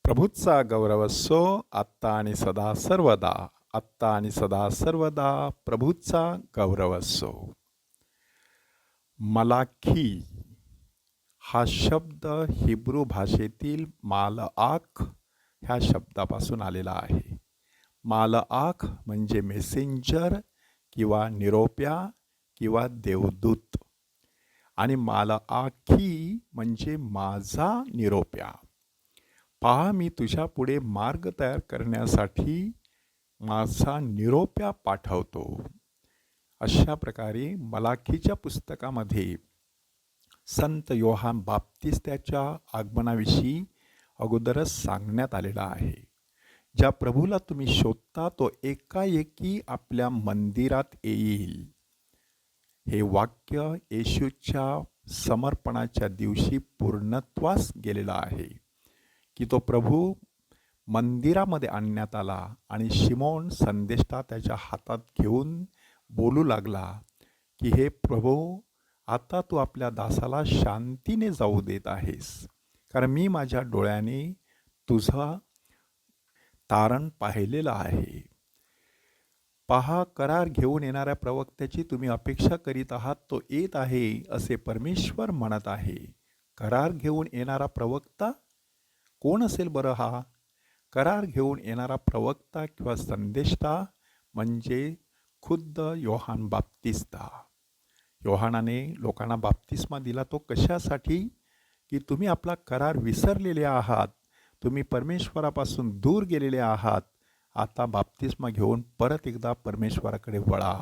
प्रभूचा गौरव असो आत्ता आणि सदा सर्वदा. आत्ता आणि सदा सर्वदा प्रभूचा गौरव असो. मलाखी हा शब्द हिब्रू भाषेतील मालआख ह्या शब्दापासून आलेला आहे. मालआख म्हणजे मेसेंजर किंवा निरोप्या किंवा देवदूत आणि मालआखी म्हणजे माझा निरोप्या. पहा, मी तुझ्या पुढे मार्ग तयार करण्यासाठी माझा निरोप्या पाठवतो. अशा प्रकारे मलाखीच्या पुस्तकामध्ये संत योहान बाप्तिस्त्याच्या आगमनाविषयी अगोदरच सांगण्यात आलेला आहे. ज्या प्रभूला तुम्ही शोधता तो एकाएकी आपल्या मंदिरात येईल. हे वाक्य येशूच्या समर्पणाच्या दिवशी पूर्णत्वास गेलेलं आहे की तो प्रभू मंदिरामध्ये आणण्यात आला आणि शिमोन संदेष्टा त्याच्या हातात घेऊन बोलू लागला की हे प्रभू, आता तू आपल्या दासाला शांतीने जाऊ देत आहेस, कारण मी माझ्या डोळ्याने तुझा तारण पाहिलेलं आहे. पहा, करार घेऊन येणाऱ्या प्रवक्त्याची तुम्ही अपेक्षा करीत आहात, तो येत आहे असे परमेश्वर म्हणत आहे. करार घेऊन येणारा प्रवक्ता कोण असेल बरं? हा करार घेऊन येणारा प्रवक्ता किंवा संदेष्टा म्हणजे खुद्द योहान बाप्तिस्ता. योहानाने लोकांना बाप्तिस्मा दिला तो कशासाठी? की तुम्ही आपला करार विसरलेले आहात, तुम्ही परमेश्वरापासून दूर गेलेले आहात, आता बाप्तिस्मा घेऊन परत एकदा परमेश्वराकडे वळा.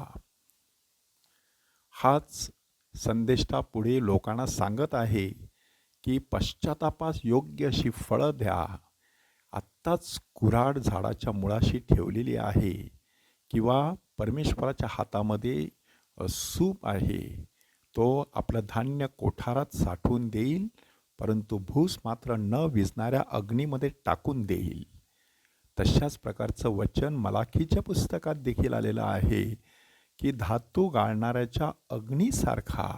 हाच संदेष्टा पुढे लोकांना सांगत आहे की पश्चातापास योग्य अशी फळं द्या. आत्ताच कुऱ्हाड झाडाच्या मुळाशी ठेवलेली आहे किंवा परमेश्वराच्या हातामध्ये सूप आहे. तो आपलं धान्य कोठारात साठवून देईल, परंतु भूस मात्र न विझणाऱ्या अग्नीमध्ये टाकून देईल. तशाच प्रकारचं वचन मलाखीच्या पुस्तकात देखील आलेलं आहे की धातू गाळणाऱ्याच्या अग्नीसारखा,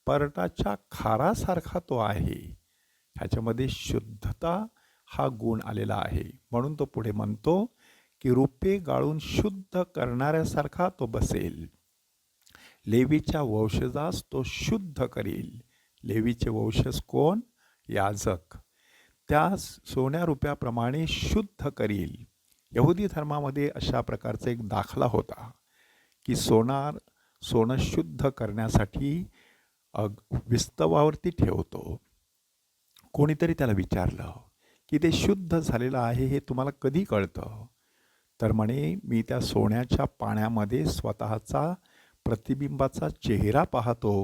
परटाच्या खारासारखा तो आहे. ह्याच्यामध्ये शुद्धता हा गुण आलेला आहे. म्हणून तो पुढे म्हणतो की रुपे गाळून शुद्ध करणाऱ्यासारखा तो बसेल. लेवीच्या वंशजास तो शुद्ध करील. लेवीचे वंशज कोण? याजक. त्या सोन्या रुपयाप्रमाणे शुद्ध करील. यहुदी धर्मामध्ये अशा प्रकारचा एक दाखला होता की सोनं शुद्ध करण्यासाठी विस्तवावरती ठेवतो. कोणीतरी त्याला विचारलं की ते शुद्ध झालेलं आहे हे तुम्हाला कधी कळतं? तर म्हणे, मी त्या सोन्याच्या पाण्यामध्ये स्वतःचा प्रतिबिंबाचा चेहरा पाहतो.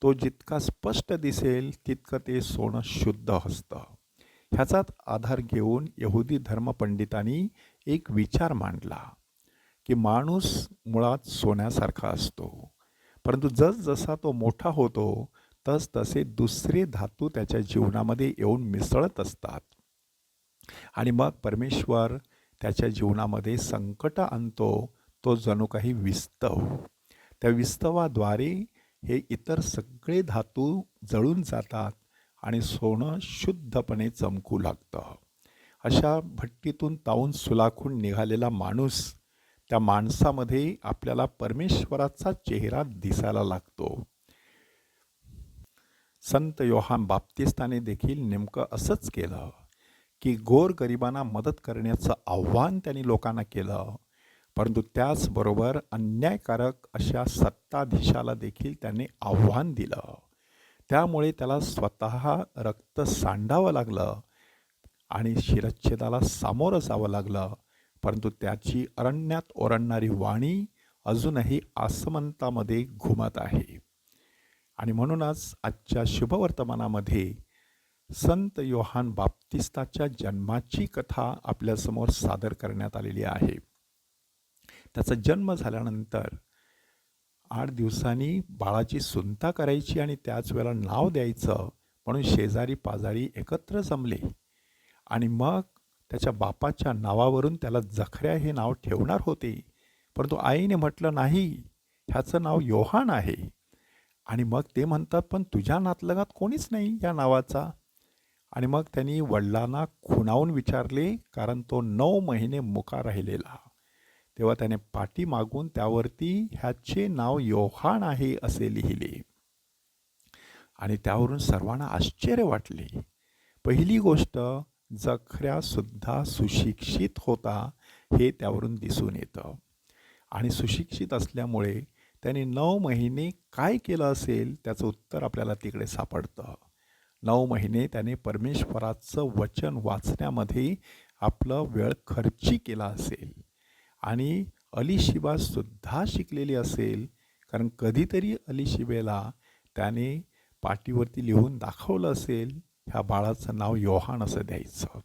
तो जितका स्पष्ट दिसेल तितकं ते सोनं शुद्ध असतं. ह्याचाच आधार घेऊन यहुदी धर्मपंडितांनी एक विचार मांडला की माणूस मुळात सोन्यासारखा असतो, परंतु जसजसा तो मोठा होतो तसे दुसरे धातू त्याच्या जीवनामध्ये येऊन मिसळत असतात आणि मग परमेश्वर त्याच्या जीवनामध्ये संकट आणतो. तो जणू काही विस्तव. त्या विस्तवाद्वारे हे इतर सगळे धातू जळून जातात आणि सोनं शुद्धपणे चमकू लागतं. अशा भट्टीतून तावून सुलाखून निघालेला माणूस, त्या माणसामध्ये आपल्याला परमेश्वराचा चेहरा दिसायला लागतो. संत योहान बाप्तिस्ताने देखील नेमकं असंच केलं की गोरगरिबांना मदत करण्याचं आव्हान त्यांनी लोकांना केलं, परंतु त्याचबरोबर अन्यायकारक अशा सत्ताधीशाला देखील त्यांनी आव्हान दिलं. त्यामुळे त्याला स्वतः रक्त सांडावं लागलं आणि शिरच्छेदाला सामोरं जावं लागलं, परंतु त्याची अरण्यात ओरडणारी वाणी अजूनही आसमंतामध्ये घुमत आहे. आणि म्हणूनच आजच्या शुभवर्तमानामध्ये संत योहान बाप्तिस्ताच्या जन्माची कथा आपल्यासमोर सादर करण्यात आलेली आहे. त्याचा जन्म झाल्यानंतर 8 दिवसांनी बाळाची सुंता करायची आणि त्याच वेळेला नाव द्यायचं म्हणून शेजारी पाजारी एकत्र जमले आणि मग त्याच्या बापाच्या नावावरून त्याला जखऱ्या हे नाव ठेवणार होते, परंतु आईने म्हटलं नाही, ह्याचं नाव योहान आहे. आणि मग ते म्हणतात, पण तुझ्या नातलगात कोणीच नाही या नावाचा. आणि मग त्यांनी वडिलांना खुणावून विचारले, कारण तो 9 महिने मुका राहिलेला. तेव्हा त्याने पाटी मागून त्यावरती ह्याचे नाव योहान आहे असे लिहिले. आणि त्यावरून सर्वांना आश्चर्य वाटले. पहिली गोष्ट, जखऱ्यासुद्धा सुशिक्षित होता हे त्यावरून दिसून येतं. आणि सुशिक्षित असल्यामुळे त्याने 9 महिने काय केलं असेल त्याचं उत्तर आपल्याला तिकडे सापडतं. 9 महिने त्याने परमेश्वराचं वचन वाचण्यामध्ये आपलं वेळ खर्ची केला असेल. आणि अलिशिबासुद्धा शिकलेली असेल, कारण कधीतरी अलिशिबेला त्याने पाटीवरती लिहून दाखवलं असेल, ह्या बाळाचं नाव योहान असं द्यायचं.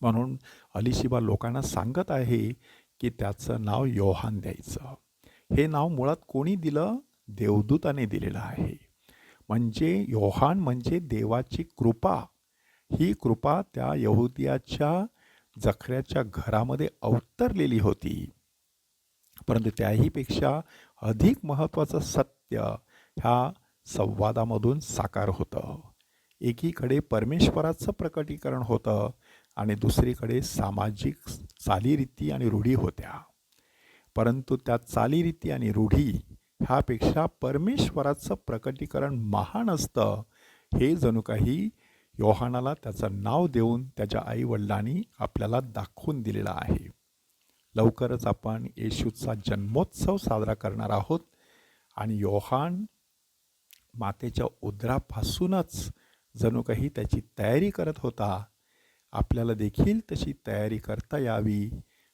म्हणून अलिशिबा लोकांना सांगत आहे की त्याचं नाव योहान द्यायचं. हे नाव मुळात कोणी दिलं? देवदूताने दिलेलं आहे. म्हणजे योहान म्हणजे देवाची कृपा. ही कृपा त्या यहुदियाच्या जखऱ्याच्या घरामध्ये अवतरलेली होती. परंतु त्याहीपेक्षा अधिक महत्त्वाचं सत्य ह्या संवादामधून साकार होतं. एकीकडे परमेश्वराचं प्रकटीकरण होतं आणि दुसरीकडे सामाजिक चालीरीती आणि रूढी होत्या. परंतु त्या चालीरीती आणि रूढी ह्यापेक्षा परमेश्वराचं प्रकटीकरण महान असतं, हे जणू काही योहानाला त्याचं नाव देऊन त्याच्या आईवडिलांनी आपल्याला दाखवून दिलेलं आहे. लवकरच आपण येशूचा जन्मोत्सव साजरा करणार आहोत आणि योहान मातेच्या उदरापासूनच जणू काही त्याची तयारी करत होता. आपल्याला देखील तशी तयारी करता यावी,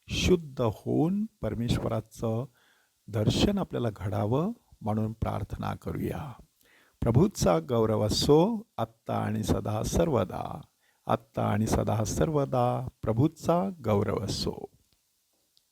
शुद्ध होऊन परमेश्वराचं दर्शन आपल्याला घडावं म्हणून प्रार्थना करूया. प्रभूचा गौरव असो आत्ता आणि सदा सर्वदा. आत्ता आणि सदा सर्वदा प्रभूचा गौरव असो.